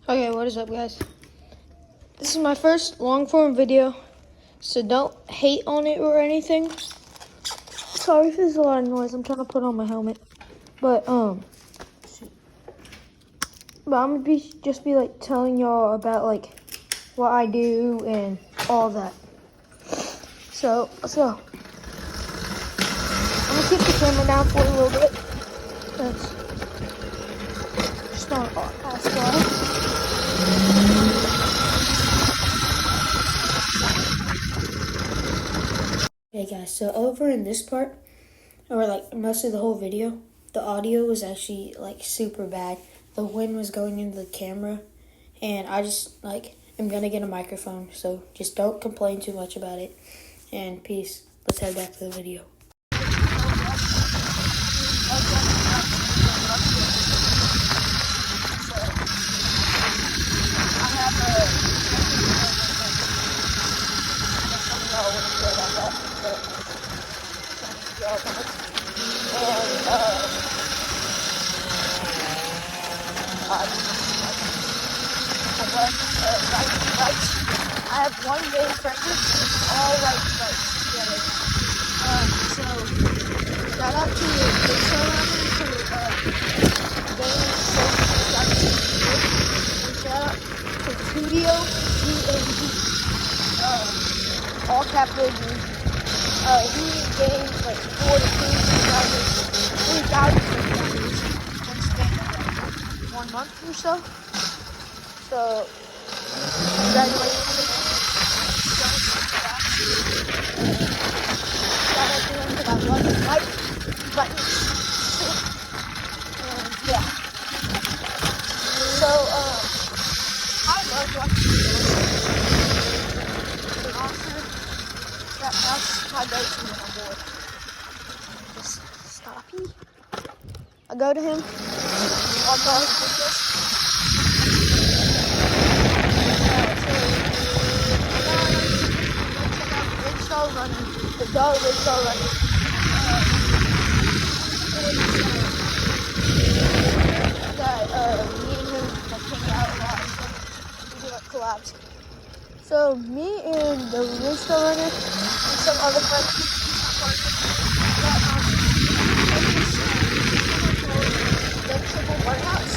Okay, what is up, guys? This is my first long form video, so don't hate on it or anything. Sorry if there's a lot of noise. I'm trying to put on my helmet, but I'm gonna be like telling y'all about like what I do and all that. So let's go. I'm gonna keep the camera down for a little bit. That's just not fast water. Okay guys, so over in this part, or like most of the whole video, the audio was actually like super bad. The wind was going into the camera, and I just like am gonna get a microphone, so just don't complain too much about it. And peace. Let's head back to the video. I have one main pressure, all right together. So shout out to the show for being so shout out to Studio GNG, all capital G. He gained like 4 to 3,000 subscribers in span of 1 month or so. So congratulations. Shout out to him because I love his life. Buttons. And yeah. So I love watching videos. And also that's my go-to when I'm bored. Just stoppy. I go to him, watch all his videos. Running, the dog is so running. Me and him have hang out a lot, so we do like collabs. So me and the Rinsto runner and some other friends the triple burnouts.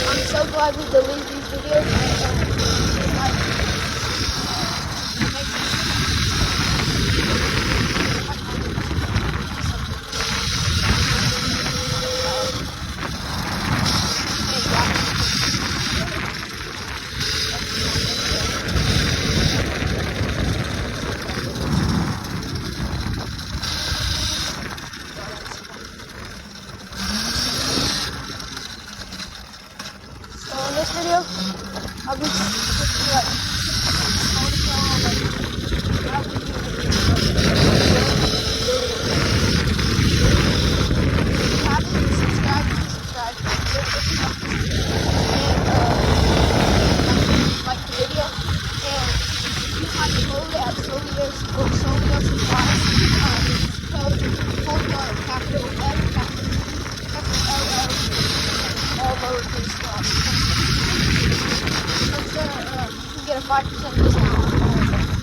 I'm so glad we deleted these videos. This video, I'll be like the video, and you have to hold it at capital L, all lowercase dots. You can get a 5% discount on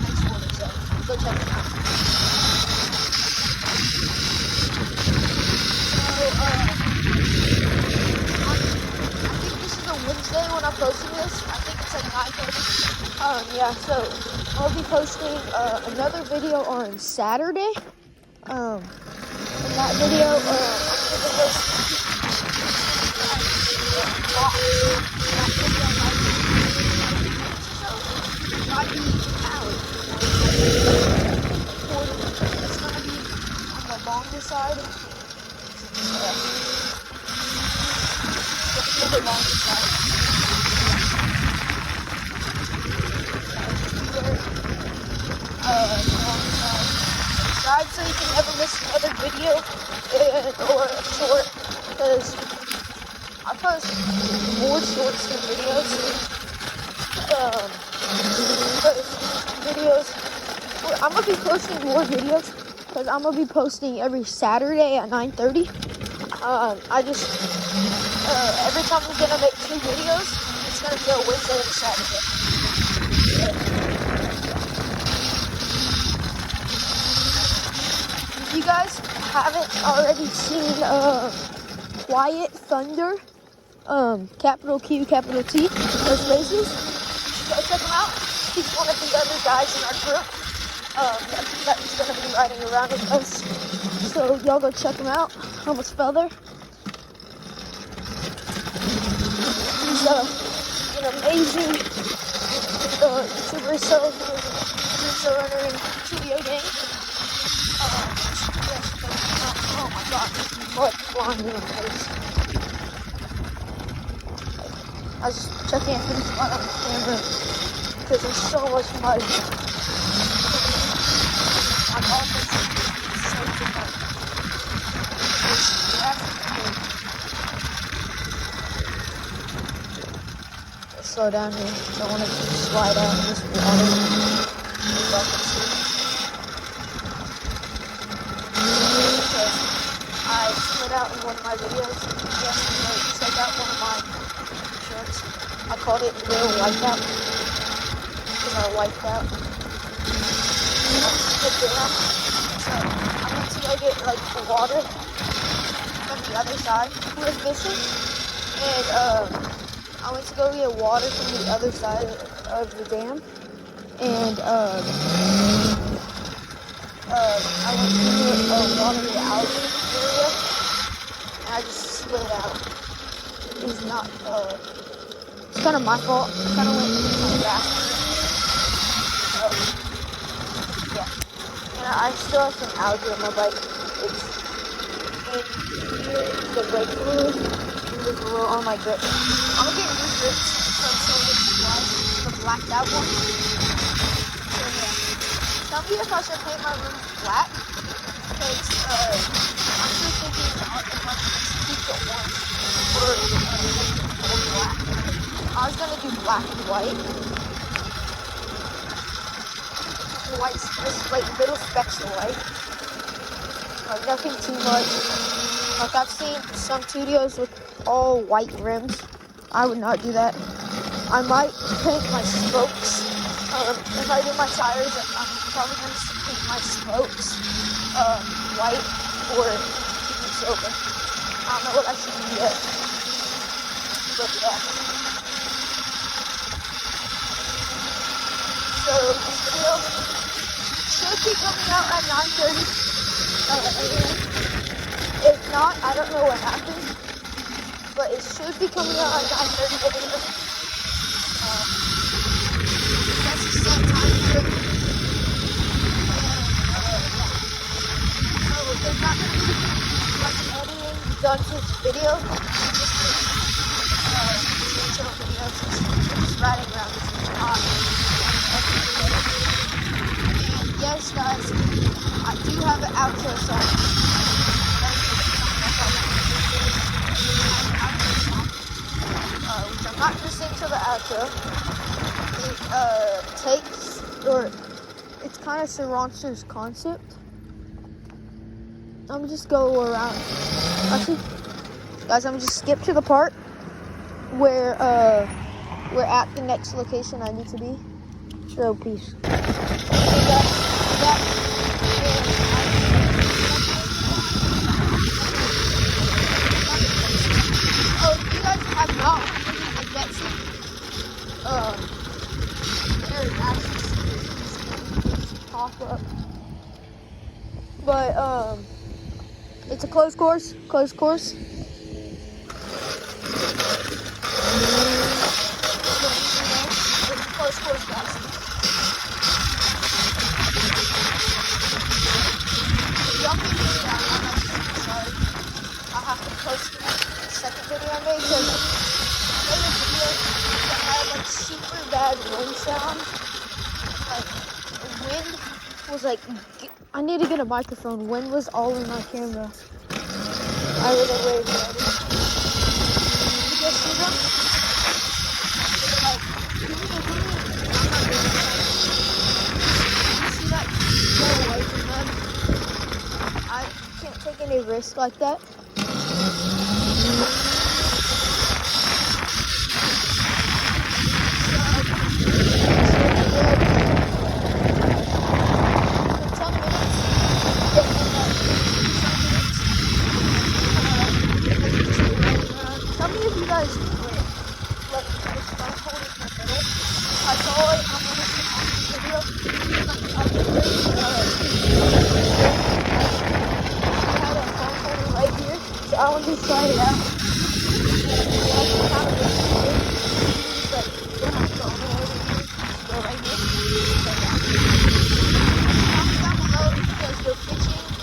next quarter, so go check it out. I think this is a Wednesday when I'm posting this. I think it's like 9:30. Yeah, so I'll be posting another video on Saturday. In that video, I'm going to post might be Allie. It's gonna be on the longer side. The longer side. Subscribe so you can never miss another video or a short, because I post more shorts than videos. I'm gonna be posting more videos because I'm gonna be posting every Saturday at 9:30. I just every time I'm gonna make 2 videos, it's gonna be a Wednesday and a Saturday. If you guys haven't already seen Quiet Thunder, capital Q, capital T, those races, go check him out. He's one of the other guys in our group that's going to be riding around with us. So y'all go check him out. I almost fell there. He's an amazing YouTuber. He's a runner in video games. Oh my god, mud flying in my face. I was just checking if there's mud on the camera because there's so much mud. I'm also so mud. Slow down here. Don't want to slide out in this water. I slid out in one of my videos yesterday. Check out one of my shorts. I called it Little Wipeout. Because I wiped out. So I went to go get like the water from the other side. We were fishing, and I went to go get water from the other side of the dam, and I went to water the algae area, and I just slid out. It's not, it's kind of my fault. I kind of went kind of fast. Yeah. And I still have some algae on my bike. It's in here, the brake fluid, and there's a little on my grip. I'm gonna get new grips from the blacked out one. So yeah. Tell me if I should paint my room black, because I'm just thinking about if I should keep it orange or black. I was gonna do black and white. The white, just like little specks of white. Like nothing too much. Like I've seen some studios with all white rims. I would not do that. I might paint my spokes. If I do my tires, I'm probably going to paint my spokes white or even silver. I don't know what I should do yet. But yeah. So this video should be coming out at 9:30 a.m. If not, I don't know what happened. But it should be coming out at 9:30 a.m. That's the same time here. So there's not going to be much editing done to this video. Just chill videos. Just riding around. This is not. And yes, guys, I do have an outro song. Which I'm not going to sing to the outro. It's kind of Sriracha's concept. I'm just go around. Actually, guys, I'm just skip to the part where we're at the next location I need to be. So peace. Oh, if you guys have not like that scene, there's actually pop up. But it's a closed course. It's a closed course, guys. Y'all can do that. I'm sorry. I'll have to post the second video I made because I made a video that had like super bad wind sound. Like the wind was like, I need to get a microphone. Wind was all in my camera. I was away from it. You guys see them? Like, you see that? Go away from them. take any risk like that. Tell me if you guys quit. Like, just don't hold it in the middle. I saw it on one of the video. I had a phone holder right here, so I wanted to try it out.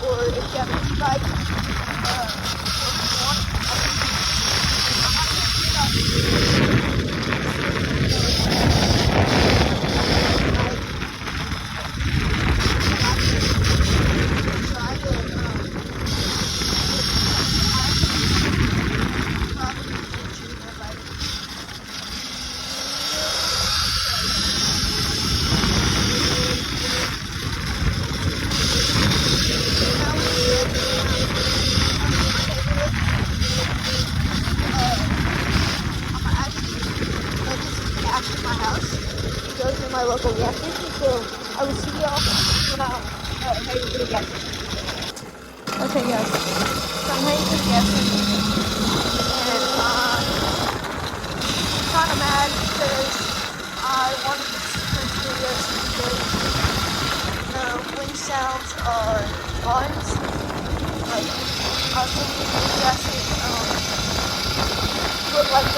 Or if you have an e-bike, my local gas station, so I will see y'all when I'm heading to the gas station. Okay guys, so I'm heading to the gas station, and I'm kind of mad because I wanted to see this video because the wind sounds are fun. Like, I was thinking the gas station, put like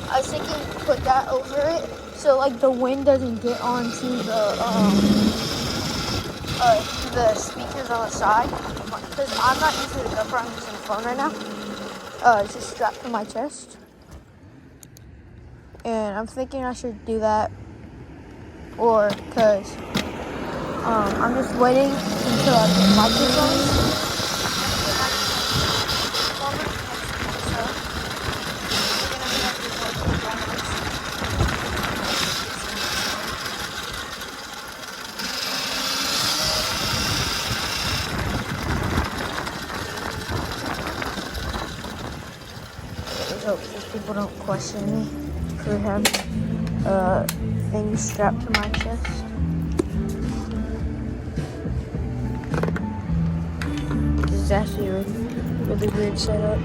I was thinking put that over it so like the wind doesn't get onto the speakers on the side, because I'm not using the GoPro, I'm using the phone right now. It's just strapped to my chest, and I'm thinking I should do that, or because I'm just waiting until I get microphones. So if people don't question me for having things strapped to my chest. This is actually a really weird setup.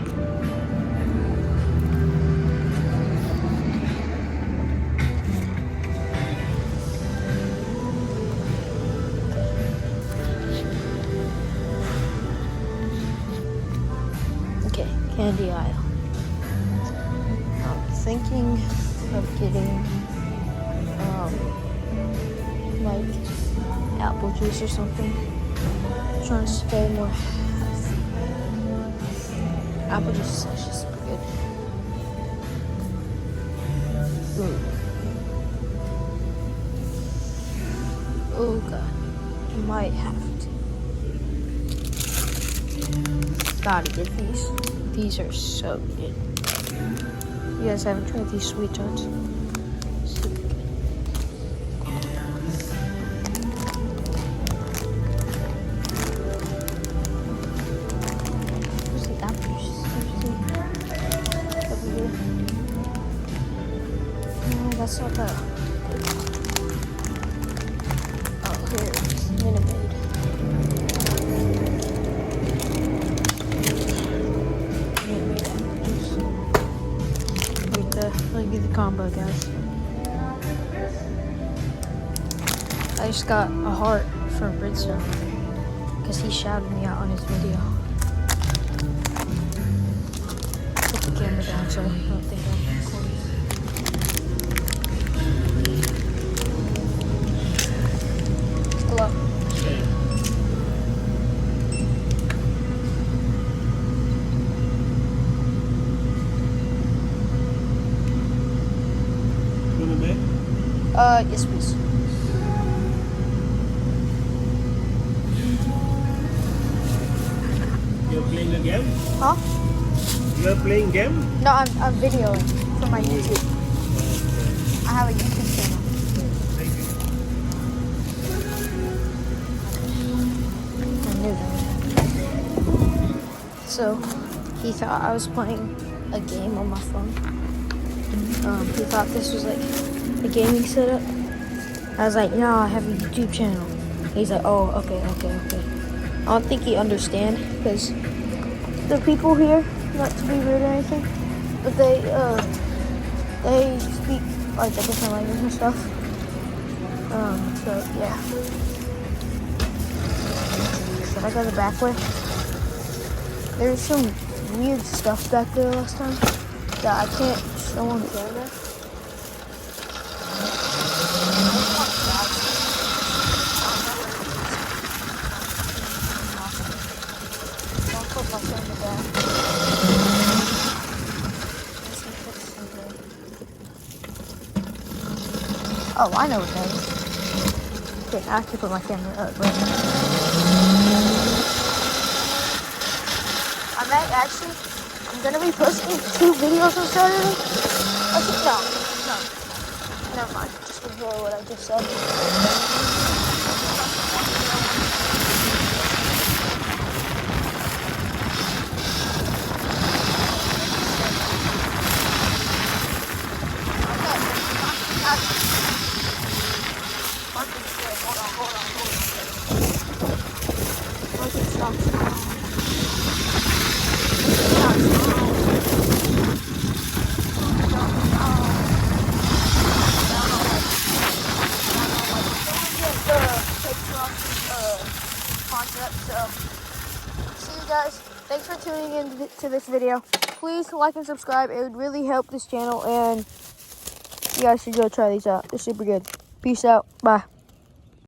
Okay, candy aisle. Thinking of getting like apple juice or something. Trying to stay more healthy. Apple juice is actually super good. Oh god, I might have to. Gotta get these. These are so good. You guys haven't tried these sweet tarts? Super good. Where's the apple juice? Over here. No, that's not that. Oh, here it is. Minute Maid. Look at the combo, guys. I just got a heart from Bridgestone because he shouted me out on his video. Put the camera down so I don't think I'm recording. Hello. Yes, please. You're playing a game? Huh? You are playing game? No, I'm videoing for my YouTube. I have a YouTube channel. Thank you. I knew that. So he thought I was playing a game on my phone. He thought this was like a gaming setup. I was like, no, I have a YouTube channel. He's like, oh, okay. I don't think he understand because the people here, not to be rude or anything, but they speak like a different language and stuff. So yeah. Should I go the back way? There's some weird stuff back there last time that I can't show on camera. Don't put my camera down. Oh, I know what that is. Okay, I have to put my camera up right now. I'm gonna be posting 2 videos on Saturday. Actually, no. Never mind. Just ignore what I just said. See you guys. Thanks for tuning in to this video. Please like and subscribe. It would really help this channel, and you guys should go try these out. They're super good. Peace out. Bye.